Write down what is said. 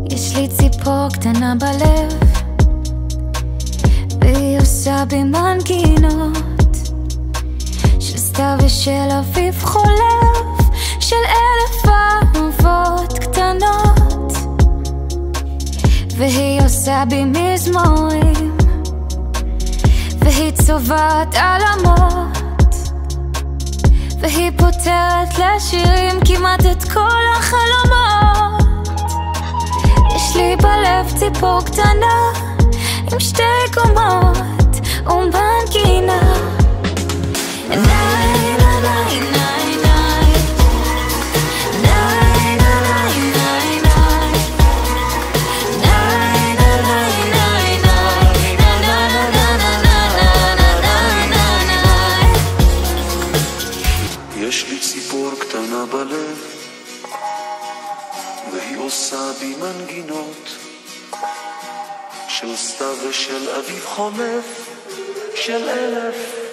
יש לי ציפור קטנה בלב, והיא עושה בי מנגינות של סתיו ושל אביב חולף, של 1000 אהובות קטנות, והיא עושה בי מזמורים, והיא צובעת עלמות, והיא פותרת לשירים כמעט את כל החלומות. יש לי בלב ציפור קטנה עם 2 קומות ומנגינה. יש לי ציפור קטנה בלב, והיא עושה בי מנגינות של סתיו ושל אביב חולף, של 1000